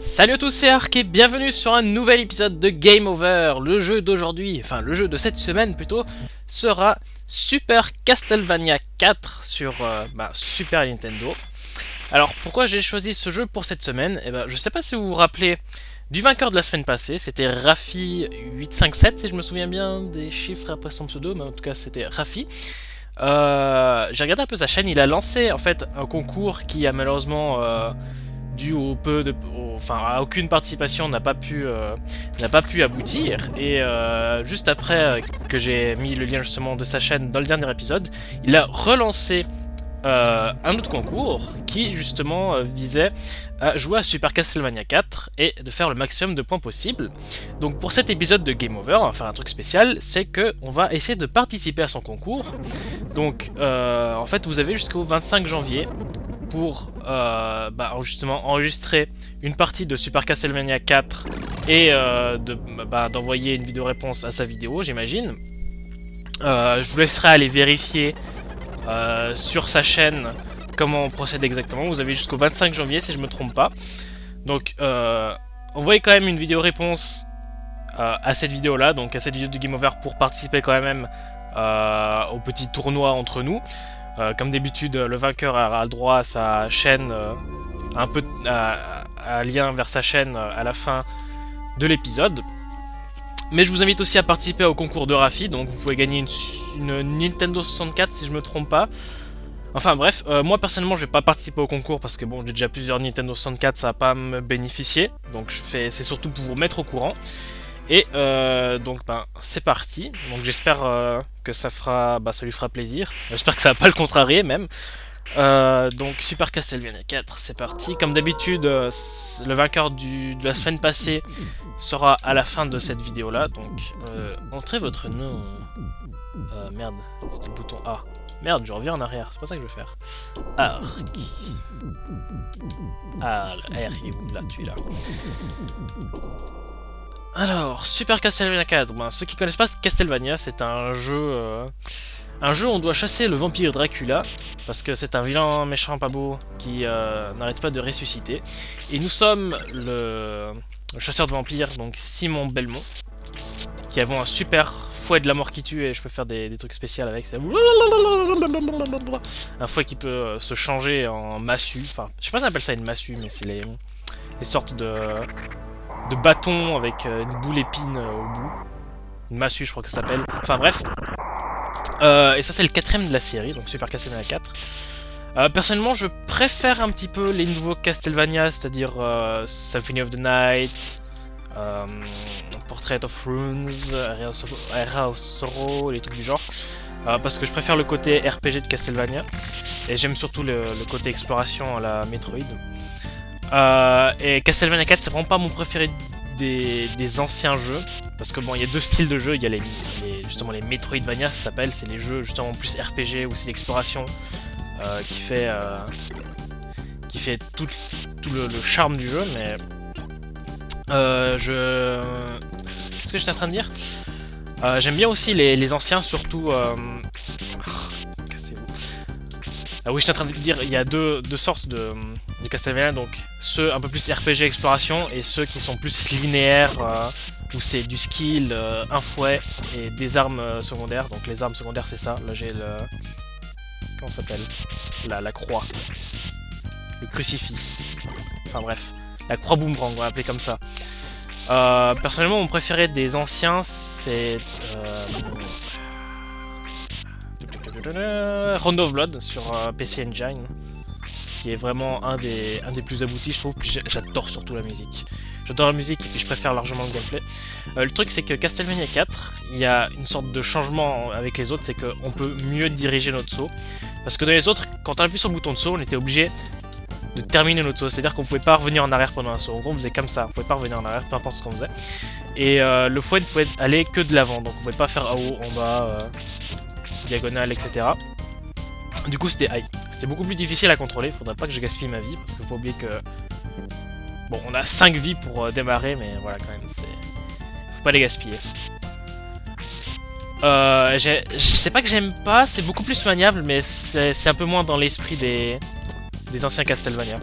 Salut à tous, c'est Ark et bienvenue sur un nouvel épisode de Game Over. Le jeu d'aujourd'hui, enfin le jeu de cette semaine plutôt, sera Super Castlevania 4 sur Super Nintendo. Alors pourquoi j'ai choisi ce jeu pour cette semaine? Je sais pas si vous vous rappelez du vainqueur de la semaine passée, c'était Rafi857 si je me souviens bien des chiffres après son pseudo, mais en tout cas c'était Rafi. J'ai regardé un peu sa chaîne, il a lancé en fait un concours qui a malheureusement... dû à aucune participation n'a pas pu aboutir, et juste après que j'ai mis le lien justement de sa chaîne dans le dernier épisode, il a relancé un autre concours qui justement visait à jouer à Super Castlevania 4 et de faire le maximum de points possible. Donc pour cet épisode de Game Over, on va faire un truc spécial, c'est que on va essayer de participer à son concours. Donc en fait vous avez jusqu'au 25 janvier pour justement enregistrer une partie de Super Castlevania 4 et d'envoyer une vidéo réponse à sa vidéo, j'imagine. Je vous laisserai aller vérifier sur sa chaîne comment on procède exactement. Vous avez jusqu'au 25 janvier si je me trompe pas. Donc envoyez quand même une vidéo réponse à cette vidéo là, donc à cette vidéo de Game Over, pour participer quand même au petit tournoi entre nous. Comme d'habitude, le vainqueur aura le droit à sa chaîne, un lien vers sa chaîne à la fin de l'épisode. Mais je vous invite aussi à participer au concours de Rafi, donc vous pouvez gagner une Nintendo 64 si je me trompe pas. Enfin bref, moi personnellement je vais pas participer au concours parce que bon, j'ai déjà plusieurs Nintendo 64, ça va pas me bénéficier. Donc c'est surtout pour vous mettre au courant. Et c'est parti. Donc j'espère que ça lui fera plaisir. J'espère que ça va pas le contrarier même. Donc Super Castlevania 4, c'est parti. Comme d'habitude, le vainqueur de la semaine passée sera à la fin de cette vidéo là. Donc entrez votre nom. Merde, c'était le bouton A. Merde, je reviens en arrière, c'est pas ça que je vais faire. Ark. Ah, le R, il est où? Là, tu es là. Alors, Super Castlevania 4, ceux qui connaissent pas Castlevania, c'est un jeu où on doit chasser le vampire Dracula, parce que c'est un vilain méchant pas beau qui n'arrête pas de ressusciter. Et nous sommes le chasseur de vampires, donc Simon Belmont, qui avons un super fouet de la mort qui tue, et je peux faire des trucs spéciaux avec. Un fouet qui peut se changer en massue, enfin, je sais pas si on appelle ça une massue, mais c'est les sortes de bâton avec une boule épine au bout. Une massue, je crois que ça s'appelle. Enfin bref. Et ça, c'est le 4ème de la série, donc Super Castlevania 4. Personnellement, je préfère un petit peu les nouveaux Castlevania, c'est-à-dire Symphony of the Night, Portrait of Runes, Era of Sorrow, les trucs du genre. Parce que je préfère le côté RPG de Castlevania. Et j'aime surtout le côté exploration à la Metroid. Et Castlevania 4, c'est vraiment pas mon préféré des anciens jeux, parce que bon, il y a deux styles de jeu. Il y a justement les Metroidvania, ça s'appelle, c'est les jeux justement plus RPG où c'est l'exploration qui fait tout le charme du jeu. Mais qu'est-ce que j'étais en train de dire? J'aime bien aussi les anciens, surtout cassez-vous. Ah oui, j'étais en train de dire, il y a deux sortes de Castlevania, donc ceux un peu plus RPG exploration et ceux qui sont plus linéaires, où c'est du skill, un fouet et des armes secondaires. Donc les armes secondaires, c'est ça. Là j'ai le... Comment ça s'appelle? La croix. Le crucifix. Enfin bref. La croix boomerang, on va l'appeler comme ça. Personnellement, mon préféré des anciens, c'est... Round of Blood sur PC Engine, qui est vraiment un des plus aboutis, je trouve. J'adore surtout la musique. J'adore la musique et puis je préfère largement le gameplay. Le truc c'est que Castlevania 4, il y a une sorte de changement avec les autres, c'est qu'on peut mieux diriger notre saut. Parce que dans les autres, quand on appuie sur le bouton de saut, on était obligé de terminer notre saut. C'est-à-dire qu'on pouvait pas revenir en arrière pendant un saut. En gros, on faisait comme ça, on pouvait pas revenir en arrière, peu importe ce qu'on faisait. Et le fouet ne pouvait aller que de l'avant, donc on pouvait pas faire en haut, en bas, diagonale, etc. Du coup, c'était beaucoup plus difficile à contrôler. Faudrait pas que je gaspille ma vie, parce qu'il faut pas oublier que... Bon, on a 5 vies pour démarrer, mais voilà, quand même, c'est... Faut pas les gaspiller. Je sais pas que j'aime pas, c'est beaucoup plus maniable, mais c'est un peu moins dans l'esprit des anciens Castlevania.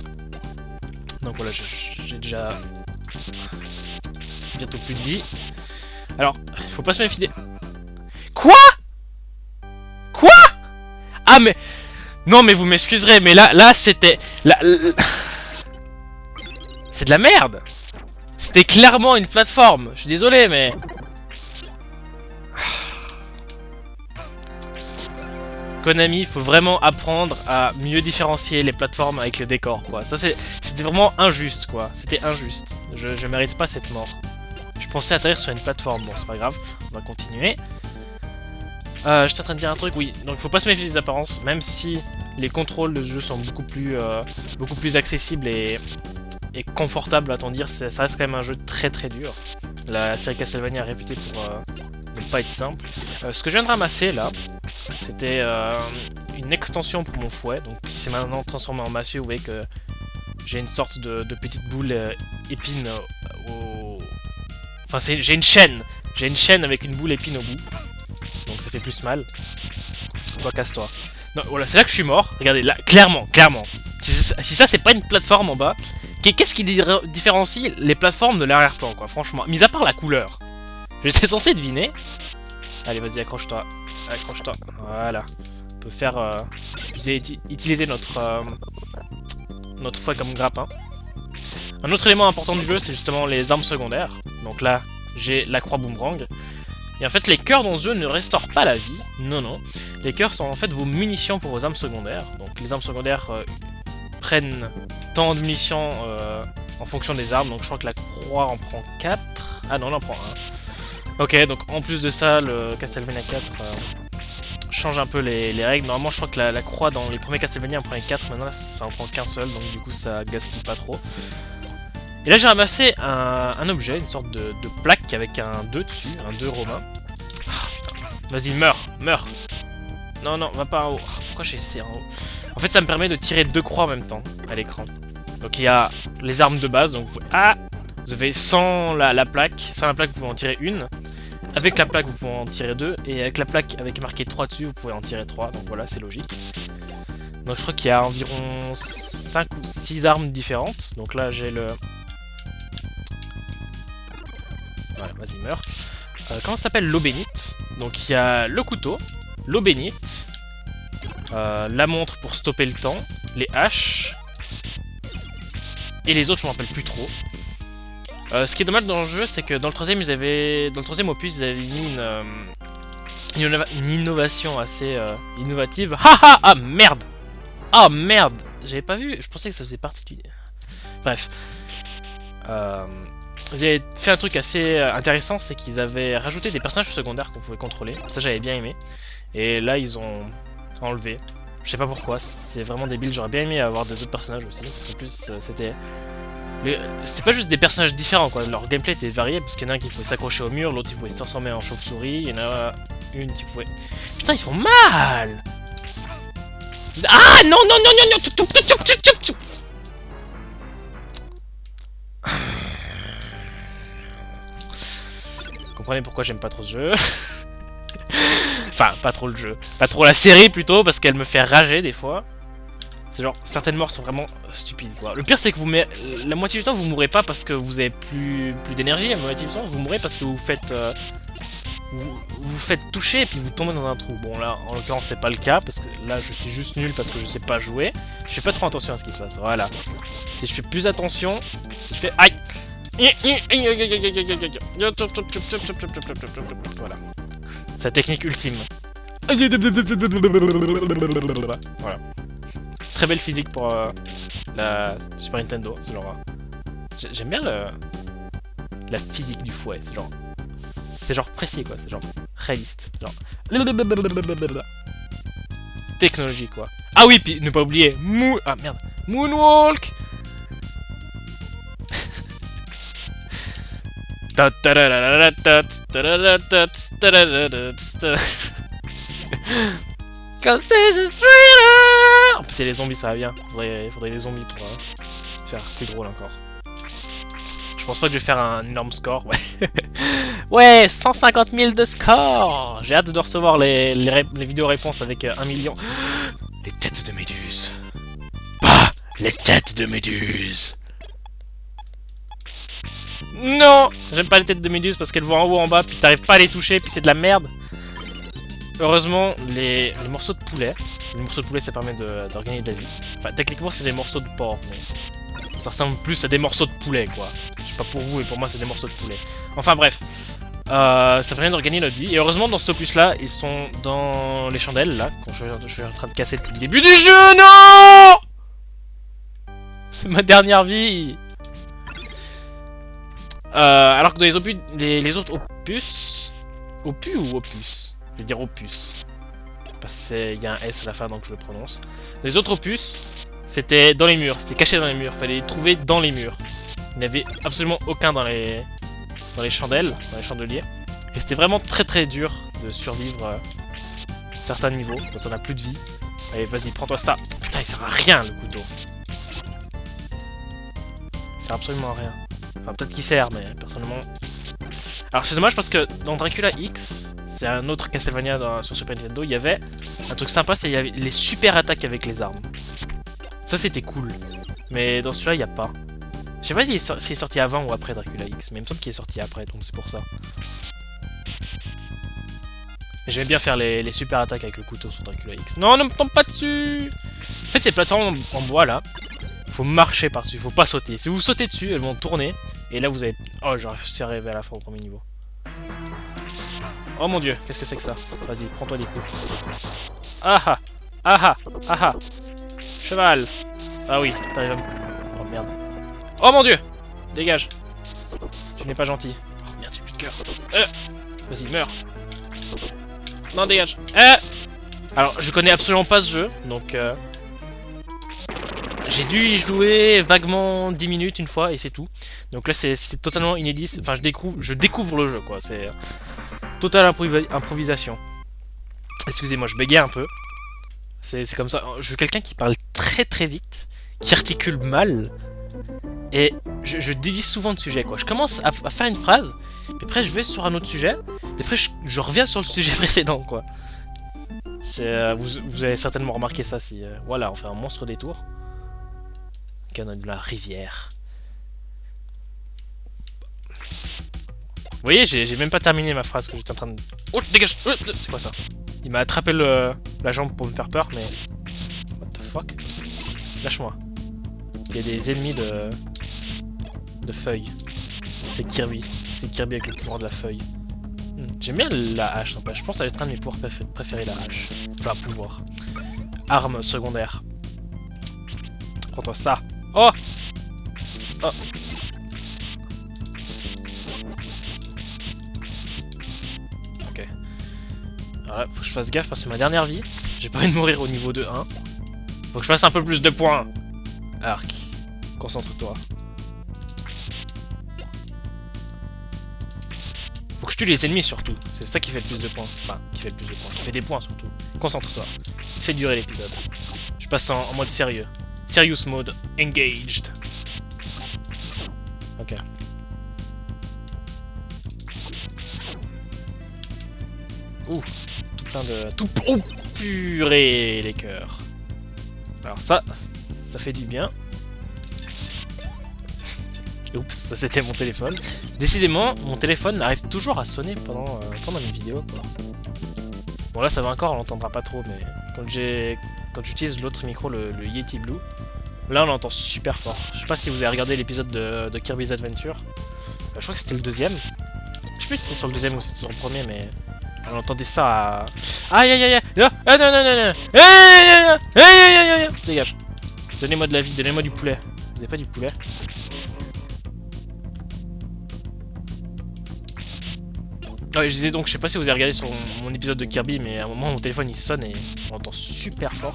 Donc voilà, j'ai déjà... bientôt plus de vie. Alors, faut pas se méfier des... Quoi? Quoi? Ah mais... Non mais vous m'excuserez, mais là c'était... C'est de la merde. C'était clairement une plateforme. Je suis désolé mais... Konami, il faut vraiment apprendre à mieux différencier les plateformes avec les décors, quoi. Ça, c'était vraiment injuste, quoi. C'était injuste. Je mérite pas cette mort. Je pensais atterrir sur une plateforme. Bon, c'est pas grave. On va continuer. Je suis en train de dire un truc, oui. Donc, il faut pas se méfier des apparences, même si les contrôles de ce jeu sont beaucoup plus accessibles et confortables, à-t-on dire. Ça reste quand même un jeu très très dur. La série Castlevania est réputée pour ne pas être simple. Ce que je viens de ramasser, là... C'était une extension pour mon fouet, donc qui s'est maintenant transformé en massue. Vous voyez que j'ai une sorte de petite boule épine au... Enfin, j'ai une chaîne avec une boule épine au bout, donc ça fait plus mal. Toi, casse-toi. Non, voilà, c'est là que je suis mort. Regardez, là, clairement. Si ça, c'est pas une plateforme en bas, qu'est-ce qui différencie les plateformes de l'arrière-plan, quoi, franchement, mis à part la couleur. J'étais censé deviner. Allez, vas-y, accroche-toi. Accroche-toi. Voilà. On peut faire... utiliser notre fouet comme grappin. Un autre élément important du jeu, c'est justement les armes secondaires. Donc là, j'ai la croix boomerang. Et en fait, les cœurs dans ce jeu ne restaurent pas la vie. Non. Les cœurs sont en fait vos munitions pour vos armes secondaires. Donc les armes secondaires prennent tant de munitions en fonction des armes. Donc je crois que la croix en prend 4. Ah non, elle en prend 1. Ok, donc en plus de ça, le Castlevania 4 change un peu les règles. Normalement, je crois que la croix dans les premiers Castlevania en prenait 4, maintenant là, ça en prend qu'un seul, donc du coup ça gaspille pas trop. Et là j'ai ramassé un objet, une sorte de plaque avec un 2 dessus, un 2 romain. Oh, vas-y, meurs. Non, va pas en haut. Oh, pourquoi j'ai essayé en haut? En fait, ça me permet de tirer 2 croix en même temps à l'écran. Donc il y a les armes de base, donc vous avez sans la plaque, vous pouvez en tirer une. Avec la plaque, vous pouvez en tirer 2. Et avec la plaque avec marqué 3 dessus, vous pouvez en tirer 3. Donc voilà, c'est logique. Donc je crois qu'il y a environ 5 ou 6 armes différentes. Donc là, j'ai le... Voilà, vas-y, meurs. Comment ça s'appelle? L'eau bénite. Donc il y a le couteau, l'eau bénite, la montre pour stopper le temps, les haches. Et les autres, je m'en rappelle plus trop. Ce qui est dommage dans le jeu, c'est que dans le troisième opus, ils avaient mis une innovation assez innovative. Haha! Ah merde! Ah merde! J'avais pas vu, je pensais que ça faisait partie du... Bref. Ils avaient fait un truc assez intéressant, c'est qu'ils avaient rajouté des personnages secondaires qu'on pouvait contrôler. Ça, j'avais bien aimé. Et là, ils ont enlevé. Je sais pas pourquoi, c'est vraiment débile. J'aurais bien aimé avoir des autres personnages aussi, parce qu'en plus, c'était pas juste des personnages différents, quoi. Leur gameplay était varié, parce qu'il y en a un qui pouvait s'accrocher au mur, l'autre qui pouvait se transformer en chauve-souris, il y en a une qui pouvait... Putain, ils font mal! Ah non! Vous comprenez pourquoi j'aime pas trop ce jeu. Enfin, pas trop le jeu. Pas trop la série, plutôt, parce qu'elle me fait rager, des fois. C'est genre, certaines morts sont vraiment stupides, quoi. Le pire, c'est que la moitié du temps, vous mourrez pas parce que vous avez plus d'énergie. La moitié du temps, vous mourrez parce que vous faites... vous faites toucher et puis vous tombez dans un trou. Bon, là, en l'occurrence, c'est pas le cas, parce que là, je suis juste nul parce que je sais pas jouer. Je fais pas trop attention à ce qui se passe, voilà. Si je fais plus attention, si je fais... Aïe! Voilà. C'est la technique ultime. Voilà. Très belle physique pour la Super Nintendo, ce genre. J'aime bien la physique du fouet. C'est genre précis quoi, c'est genre réaliste. Genre... Technologie quoi. Ah oui, puis ne pas oublier ah merde, Moonwalk. Cause this is thriller. En plus, il y a les zombies, ça va bien. Faudrait des zombies pour faire plus drôle encore. Je pense pas que je vais faire un énorme score, ouais. Ouais, 150 000 de score. J'ai hâte de recevoir les vidéos réponses avec 1 million. Les têtes de méduse. Bah, les têtes de méduse. Non, j'aime pas les têtes de méduse parce qu'elles vont en haut en bas, puis t'arrives pas à les toucher, puis c'est de la merde. Heureusement, les morceaux de poulet, ça permet de gagner de la vie. Enfin, techniquement, c'est des morceaux de porc, mais ça ressemble plus à des morceaux de poulet, quoi. Je sais pas pour vous, mais pour moi, c'est des morceaux de poulet. Enfin, bref. Ça permet de regagner notre vie. Et heureusement, dans cet opus-là, ils sont dans les chandelles, là, quand je suis en train de casser depuis le début du jeu. Non! C'est ma dernière vie. Alors que dans les autres opus... Opus ou opus? Je vais dire opus. Parce qu'il y a un S à la fin, donc je le prononce. Dans les autres opus, c'était dans les murs. C'était caché dans les murs. Fallait les trouver dans les murs. Il n'y avait absolument aucun dans les chandelles, dans les chandeliers. Et c'était vraiment très très dur de survivre certains niveaux quand on a plus de vie. Allez, vas-y, prends-toi ça. Putain, il sert à rien, le couteau. Il sert absolument à rien. Enfin, peut-être qu'il sert, mais personnellement... Alors, c'est dommage parce que dans Dracula X, c'est un autre Castlevania sur Super Nintendo, il y avait un truc sympa, c'est qu'il y avait les super attaques avec les armes. Ça, c'était cool. Mais dans celui-là, il n'y a pas. Je sais pas s'il est sorti avant ou après Dracula X, mais il me semble qu'il est sorti après, donc c'est pour ça. J'aime bien faire les super attaques avec le couteau sur Dracula X. Non, ne me tombe pas dessus! En fait, ces plateformes en bois, là, faut marcher par-dessus, faut pas sauter. Si vous sautez dessus, elles vont tourner, et là, vous allez... Oh, j'aurais réussi à arriver à la fin au premier niveau. Oh mon dieu, qu'est-ce que c'est que ça? Vas-y, prends-toi des coups. Ah ah! Ah ah! Ah ah! Cheval! Ah oui, t'arrives à me... Oh merde. Oh mon dieu! Dégage! Tu n'es pas gentil. Oh merde, j'ai plus de cœur. Vas-y, meurs! Non, dégage! Alors, je connais absolument pas ce jeu, donc... J'ai dû y jouer vaguement 10 minutes une fois, et c'est tout. Donc là, c'est totalement inédit. Enfin, je découvre le jeu, quoi. C'est... Totale improvisation. Excusez-moi, je bégaye un peu. C'est comme ça. Je suis quelqu'un qui parle très très vite, qui articule mal, et je dévie souvent de sujet, quoi. Je commence à faire une phrase, puis après je vais sur un autre sujet, et après je reviens sur le sujet précédent, quoi. Vous avez certainement remarqué ça si... voilà, on fait un monstre détour. Canal de la rivière. Vous voyez, j'ai même pas terminé ma phrase que j'étais en train de... Oh, dégage! C'est quoi ça? Il m'a attrapé la jambe pour me faire peur, mais... What the fuck? Lâche-moi. Il y a des ennemis de feuilles. C'est Kirby. C'est Kirby avec le pouvoir de la feuille. J'aime bien la hache, sympa. Je pense que ça va être un de mes pouvoirs préférés, la hache. Enfin, pouvoir. Arme secondaire. Prends-toi ça. Oh! Oh! Ok. Alors là, faut que je fasse gaffe parce que c'est ma dernière vie. J'ai pas envie de mourir au niveau de 1. Faut que je fasse un peu plus de points. Arc. Concentre-toi. Faut que je tue les ennemis surtout. C'est ça qui fait le plus de points. Enfin, qui fait le plus de points. Qui fait des points surtout. Concentre-toi. Fais durer l'épisode. Je passe en mode sérieux. Serious mode. Engaged. Ok. Ouh. Tout plein de... Tout... Oh, purée, les cœurs. Alors ça fait du bien. Oups, ça c'était mon téléphone. Décidément, mon téléphone arrive toujours à sonner pendant mes vidéos, quoi. Bon là ça va encore, on l'entendra pas trop, mais quand j'utilise l'autre micro, le Yeti Blue, là on l'entend super fort. Je sais pas si vous avez regardé l'épisode de Kirby's Adventure. Je crois que c'était le deuxième. Je sais plus si c'était sur le deuxième ou si c'était sur le premier, mais on entendait ça à... Aïe aïe aïe aïe. Non, non, non, non, non. Aïe aïe aïe aïe aïe. Dégage. Donnez-moi de la vie, donnez-moi du poulet. Vous avez pas du poulet? Ouais, je disais donc, je sais pas si vous avez regardé sur mon épisode de Kirby, mais à un moment mon téléphone il sonne et on entend super fort.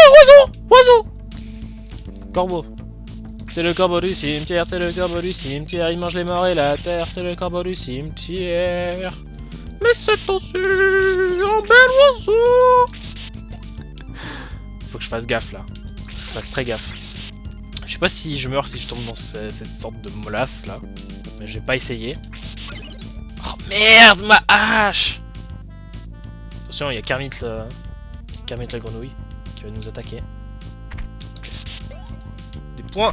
Oiseau! Oiseau! Corbeau. C'est le corbeau du cimetière, c'est le corbeau du cimetière, il mange les morts et la terre, c'est le corbeau du cimetière. Mais c'est aussi un bel oiseau! Faut que je fasse gaffe là. Je fasse très gaffe. Je sais pas si je meurs si je tombe dans cette sorte de molasse là. Mais je vais pas essayer. Oh merde, ma hache! Attention, il y a Kermit la grenouille qui va nous attaquer. Des points!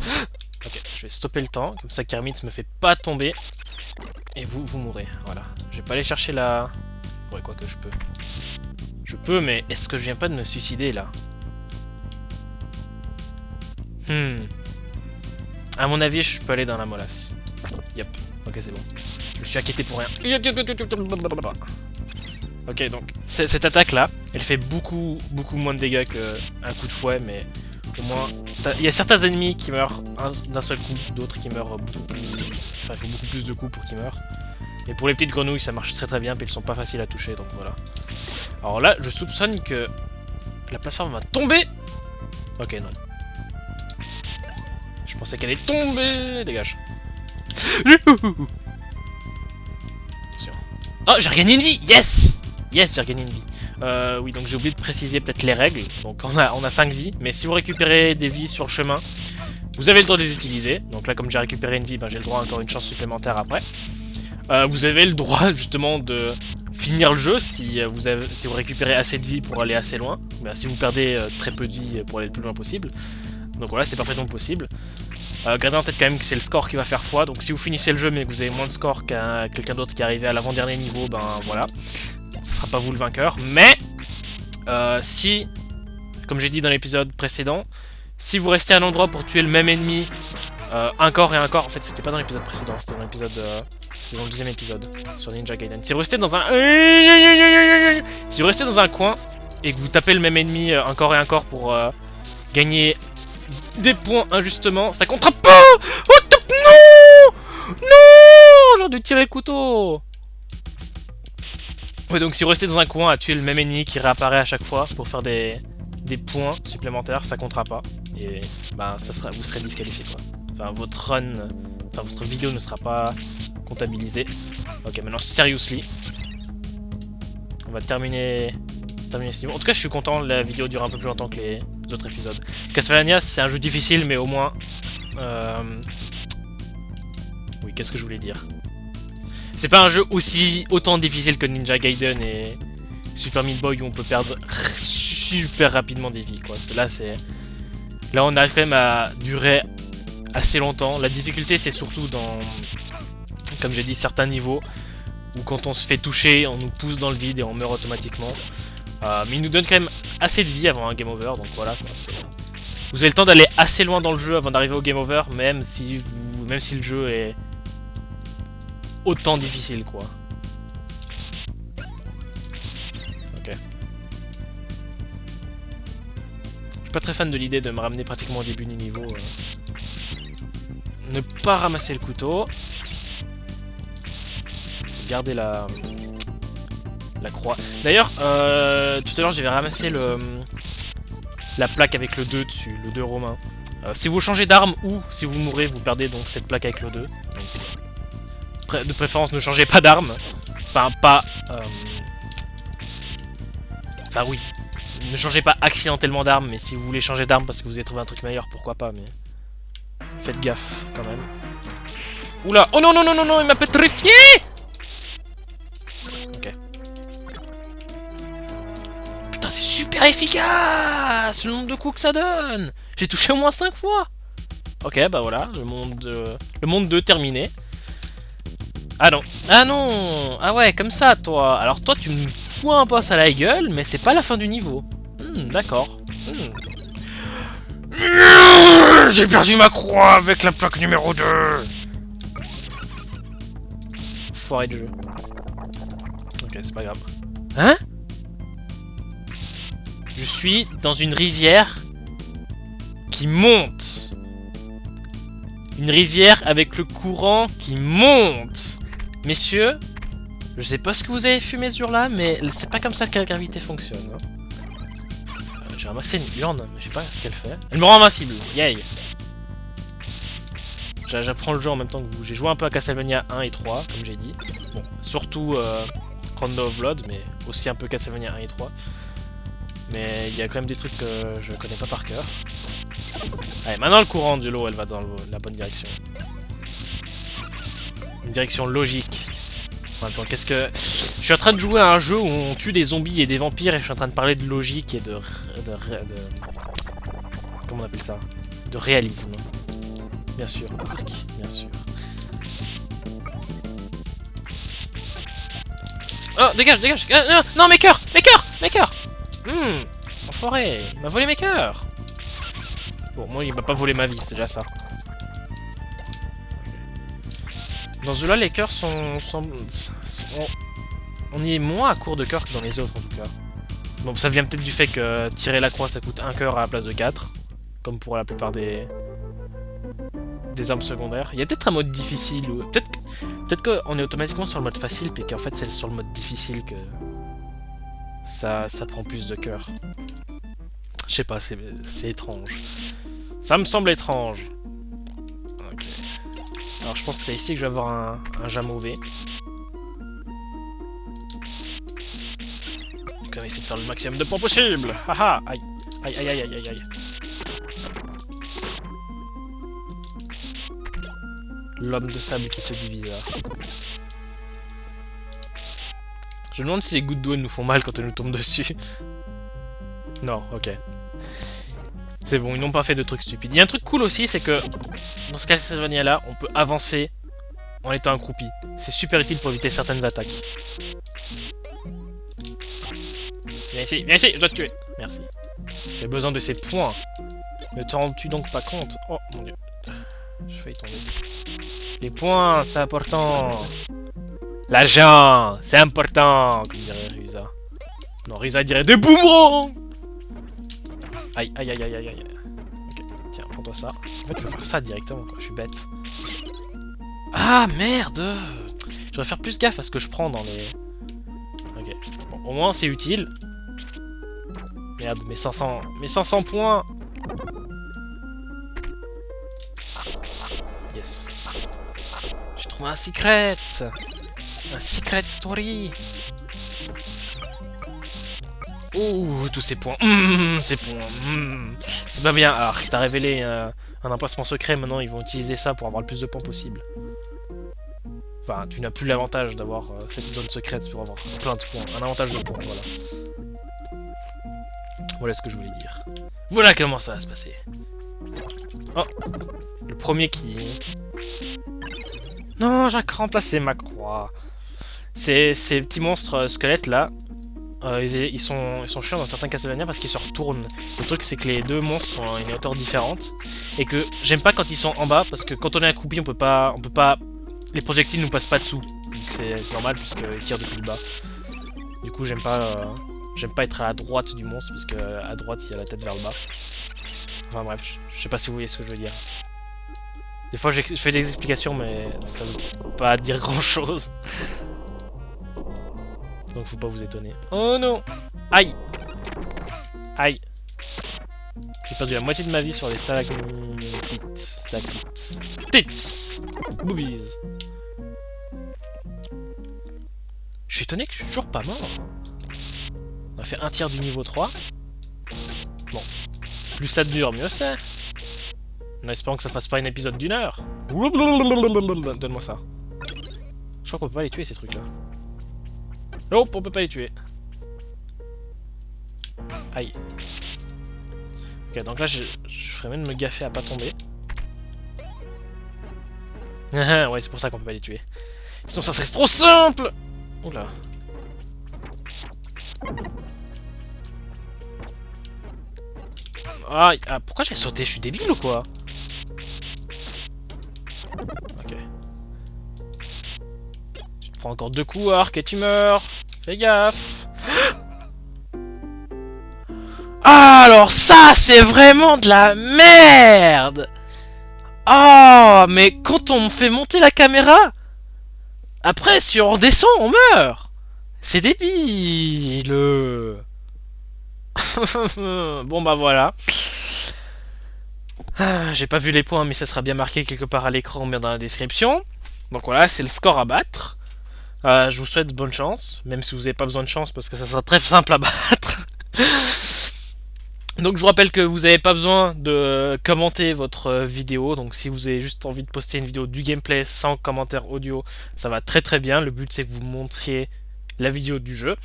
Ok, je vais stopper le temps, comme ça Kermit me fait pas tomber. Et vous mourrez, voilà. Je vais pas aller chercher la... Ouais, quoi que je peux. Je peux, mais est-ce que je viens pas de me suicider là? À mon avis, je peux aller dans la molasse. Yep. Ok, c'est bon. Je me suis inquiété pour rien. Ok, donc, cette attaque-là, elle fait beaucoup moins de dégâts qu'un coup de fouet, mais au moins... Il y a certains ennemis qui meurent d'un seul coup, d'autres qui meurent beaucoup plus... Enfin, il faut beaucoup plus de coups pour qu'ils meurent. Et pour les petites grenouilles, ça marche très bien, puis elles sont pas faciles à toucher, donc voilà. Alors là, je soupçonne que la plateforme va tomber. Ok, non. Je pensais qu'elle allait tomber. Dégage. Attention. Oh, j'ai regagné une vie. Yes. Yes, j'ai regagné une vie. Oui, donc j'ai oublié de préciser peut-être les règles. Donc on a 5 vies, mais si vous récupérez des vies sur le chemin, vous avez le droit de les utiliser. Donc là, comme j'ai récupéré une vie, ben, j'ai le droit à encore une chance supplémentaire après. Vous avez le droit justement de finir le jeu si vous récupérez assez de vie pour aller assez loin. Ben, si vous perdez très peu de vie pour aller le plus loin possible. Donc voilà, c'est parfaitement possible. Gardez en tête quand même que c'est le score qui va faire foi. Donc si vous finissez le jeu mais que vous avez moins de score qu'un quelqu'un d'autre qui est arrivé à l'avant-dernier niveau, ben voilà. Ce sera pas vous le vainqueur. Mais si, comme j'ai dit dans l'épisode précédent, si vous restez à un endroit pour tuer le même ennemi encore et encore, en fait c'était pas dans l'épisode précédent, c'était dans l'épisode... c'est dans le deuxième épisode sur Ninja Gaiden. Si vous restez dans un... Si vous restez dans un coin et que vous tapez le même ennemi encore et encore pour gagner des points injustement, ça comptera pas. Non. Non. J'ai dû tirer le couteau. Ouais, donc si vous restez dans un coin à tuer le même ennemi qui réapparaît à chaque fois pour faire des points supplémentaires, ça comptera pas. Et bah vous serez disqualifié quoi. Enfin votre run, enfin votre vidéo ne sera pas comptabilisée. Ok, maintenant seriously, on va terminer ce niveau. En tout cas, je suis content, la vidéo dure un peu plus longtemps que les autres épisodes. Castlevania, c'est un jeu difficile, mais au moins... Oui, qu'est-ce que je voulais dire? C'est pas un jeu autant difficile que Ninja Gaiden et Super Meat Boy où on peut perdre super rapidement des vies, quoi. Là, on arrive quand même à durer assez longtemps. La difficulté, c'est surtout dans, comme j'ai dit, certains niveaux où quand on se fait toucher, on nous pousse dans le vide et on meurt automatiquement. Mais il nous donne quand même assez de vie avant un game over, donc voilà. Vous avez le temps d'aller assez loin dans le jeu avant d'arriver au game over, même si le jeu est autant difficile, quoi. Ok. Je suis pas très fan de l'idée de me ramener pratiquement au début du niveau. Ne pas ramasser le couteau. Garder la croix. D'ailleurs, tout à l'heure j'avais ramassé la plaque avec le 2 dessus, le 2 romain. Si vous changez d'arme ou si vous mourrez, vous perdez donc cette plaque avec le 2. Donc, de préférence, ne changez pas d'arme. Enfin, pas... Enfin, oui. Ne changez pas accidentellement d'arme, mais si vous voulez changer d'arme parce que vous avez trouvé un truc meilleur, pourquoi pas, mais... Faites gaffe, quand même. Oula! Oh non, non, non, non, non, il m'a pétrifié! Ok. Putain, c'est super efficace! Le nombre de coups que ça donne! J'ai touché au moins 5 fois! Ok, bah voilà, le monde 2 terminé. Ah non! Ah non! Ah ouais, comme ça, toi! Alors toi, tu me fous un boss à la gueule, mais c'est pas la fin du niveau. D'accord. J'ai perdu ma croix avec la plaque numéro 2! Foiré de jeu. Ok, c'est pas grave. Hein? Je suis dans une rivière qui monte. Une rivière avec le courant qui monte. Messieurs, je sais pas ce que vous avez fumé ce jour-là, mais c'est pas comme ça que la gravité fonctionne. Hein. J'ai ramassé une urne, mais je sais pas ce qu'elle fait. Elle me rend invincible, yay! J'apprends le jeu en même temps que vous. J'ai joué un peu à Castlevania 1 et 3, comme j'ai dit. Bon, surtout Rondo of Blood, mais aussi un peu Castlevania 1 et 3. Mais il y a quand même des trucs que je connais pas par cœur. Allez, maintenant le courant de l'eau, elle va dans la bonne direction. Une direction logique. En même temps, qu'est-ce que... Je suis en train de jouer à un jeu où on tue des zombies et des vampires et je suis en train de parler de logique et de comment on appelle ça? De réalisme. Bien sûr, Marc, bien sûr. Oh, dégage, dégage! Non, mes cœurs! Mes cœurs! Mes cœurs! Enfoiré! Il m'a volé mes cœurs! Bon, moi, il m'a pas volé ma vie, c'est déjà ça. Dans ce jeu-là, les cœurs sont... On y est moins à court de cœurs que dans les autres, en tout cas. Bon, ça vient peut-être du fait que tirer la croix, ça coûte 1 cœur à la place de 4. Comme pour la plupart des armes secondaires. Il y a peut-être un mode difficile, ou... Peut-être qu'on est automatiquement sur le mode facile, puis qu'en fait, c'est sur le mode difficile que... Ça prend plus de cœurs. Je sais pas, c'est étrange. Ça me semble étrange. Ok. Alors je pense que c'est ici que je vais avoir un Jamové. Donc on va essayer de faire le maximum de points possible. Haha. Aïe. Aïe aïe aïe aïe aïe aïe. L'homme de sable qui se divisa. Je me demande si les gouttes d'eau nous font mal quand elles nous tombent dessus. Non, ok. C'est bon, ils n'ont pas fait de trucs stupides. Il y a un truc cool aussi, c'est que dans ce Castlevania là, on peut avancer en étant accroupi. C'est super utile pour éviter certaines attaques. Viens ici, je dois te tuer. Merci. J'ai besoin de ces points. Ne te rends-tu donc pas compte? Oh mon dieu. Je failli tomber. Les points, c'est important. L'argent, c'est important, comme dirait Rusa. Non, Rusa dirait des boomerangs. Aïe, aïe, aïe, aïe, aïe, aïe. Ok, tiens, prends-toi ça. En fait, je vais faire ça directement, quoi. Je suis bête. Ah, merde! Je devrais faire plus gaffe à ce que je prends dans les... Ok. Bon, au moins, c'est utile. Merde, mes 500 points! Yes. J'ai trouvé un secret! Un secret story! Ouh, tous ces points. Ces points. C'est pas bien. Alors, t'as révélé un emplacement secret, maintenant ils vont utiliser ça pour avoir le plus de points possible. Enfin, tu n'as plus l'avantage d'avoir cette zone secrète pour avoir plein de points. Un avantage de points, voilà. Voilà ce que je voulais dire. Voilà comment ça va se passer. Oh, le premier qui... Non, j'ai remplacé ma croix. Ces petits monstres squelettes là, ils sont chiants dans certains Castlevania parce qu'ils se retournent. Le truc c'est que les deux monstres sont à une hauteur différente et que j'aime pas quand ils sont en bas parce que quand on est accroupi on peut pas, les projectiles nous passent pas dessous. Donc c'est normal puisqu'ils tirent depuis le bas. Du coup j'aime pas être à la droite du monstre parce que à droite il y a la tête vers le bas. Enfin bref, je sais pas si vous voyez ce que je veux dire. Des fois je fais des explications mais ça veut pas dire grand chose. Donc faut pas vous étonner. Oh non! Aïe! Aïe! J'ai perdu la moitié de ma vie sur les stalagmites. Tits! Boobies! Je suis étonné que je suis toujours pas mort. On a fait un tiers du niveau 3. Bon. Plus ça dure, mieux c'est. En espérant que ça fasse pas un épisode d'1 heure. Donne-moi ça. Je crois qu'on peut pas les tuer ces trucs là. Nope, on peut pas les tuer. Aïe. Ok, donc là, je ferais même de me gaffer à pas tomber. Ouais, c'est pour ça qu'on peut pas les tuer. Sinon, ça serait trop simple. Oula. Ah, pourquoi j'ai sauté? Je suis débile ou quoi? Ok. Tu te prends encore 2 coups, Arc, et tu meurs. Fais gaffe. Ah, alors ça, c'est vraiment de la merde. Ah, mais quand on fait monter la caméra, après, si on redescend, on meurt. C'est débile. Bon bah voilà. J'ai pas vu les points, mais ça sera bien marqué quelque part à l'écran, bien dans la description. Donc voilà, c'est le score à battre. Je vous souhaite bonne chance, même si vous n'avez pas besoin de chance, parce que ça sera très simple à battre. Donc je vous rappelle que vous n'avez pas besoin de commenter votre vidéo, donc si vous avez juste envie de poster une vidéo du gameplay sans commentaire audio, ça va très très bien. Le but c'est que vous montriez la vidéo du jeu.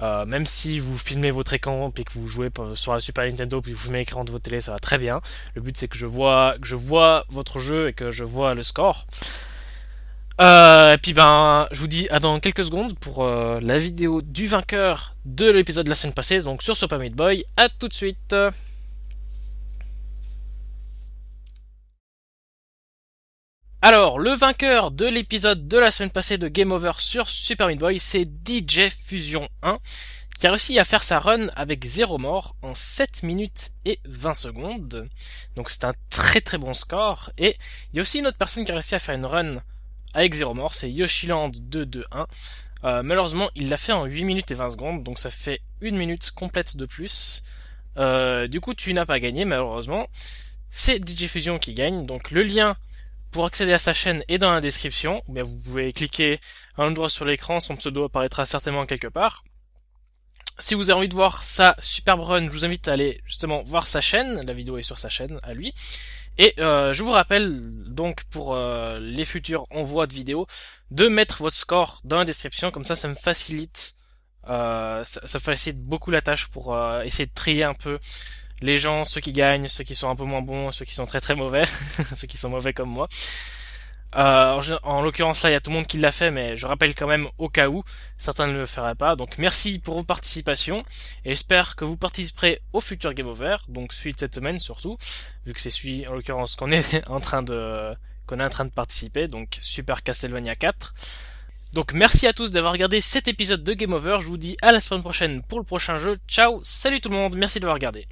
Même si vous filmez votre écran puis que vous jouez sur la Super Nintendo puis que vous filmez l'écran de votre télé, ça va très bien. Le but c'est que je vois votre jeu et que je vois le score. Et puis ben, je vous dis à dans quelques secondes pour la vidéo du vainqueur de l'épisode de la semaine passée, donc sur Super Meat Boy. À tout de suite. Alors, le vainqueur de l'épisode de la semaine passée de Game Over sur Super Meat Boy, c'est DJ Fusion 1, qui a réussi à faire sa run avec 0 mort en 7 minutes et 20 secondes. Donc c'est un très très bon score. Et il y a aussi une autre personne qui a réussi à faire une run avec 0 mort, c'est Yoshiland 221. Malheureusement, il l'a fait en 8 minutes et 20 secondes, donc ça fait 1 minute complète de plus. Du coup, tu n'as pas gagné, malheureusement. C'est DJ Fusion qui gagne, donc le lien pour accéder à sa chaîne est dans la description, ou bien vous pouvez cliquer un endroit sur l'écran, son pseudo apparaîtra certainement quelque part. Si vous avez envie de voir sa superbe run, je vous invite à aller justement voir sa chaîne, la vidéo est sur sa chaîne à lui. Et je vous rappelle donc pour les futurs envois de vidéos de mettre votre score dans la description, comme ça me facilite ça facilite beaucoup la tâche pour essayer de trier un peu les gens, ceux qui gagnent, ceux qui sont un peu moins bons, ceux qui sont très très mauvais, ceux qui sont mauvais comme moi. En l'occurrence là il y a tout le monde qui l'a fait, mais je rappelle quand même au cas où certains ne le feraient pas. Donc merci pour vos participations et j'espère que vous participerez au futur Game Over, donc celui de cette semaine surtout, vu que c'est celui en l'occurrence qu'on est en train de participer, donc Super Castlevania 4. Donc merci à tous d'avoir regardé cet épisode de Game Over, je vous dis à la semaine prochaine pour le prochain jeu. Ciao, salut tout le monde, merci d'avoir regardé.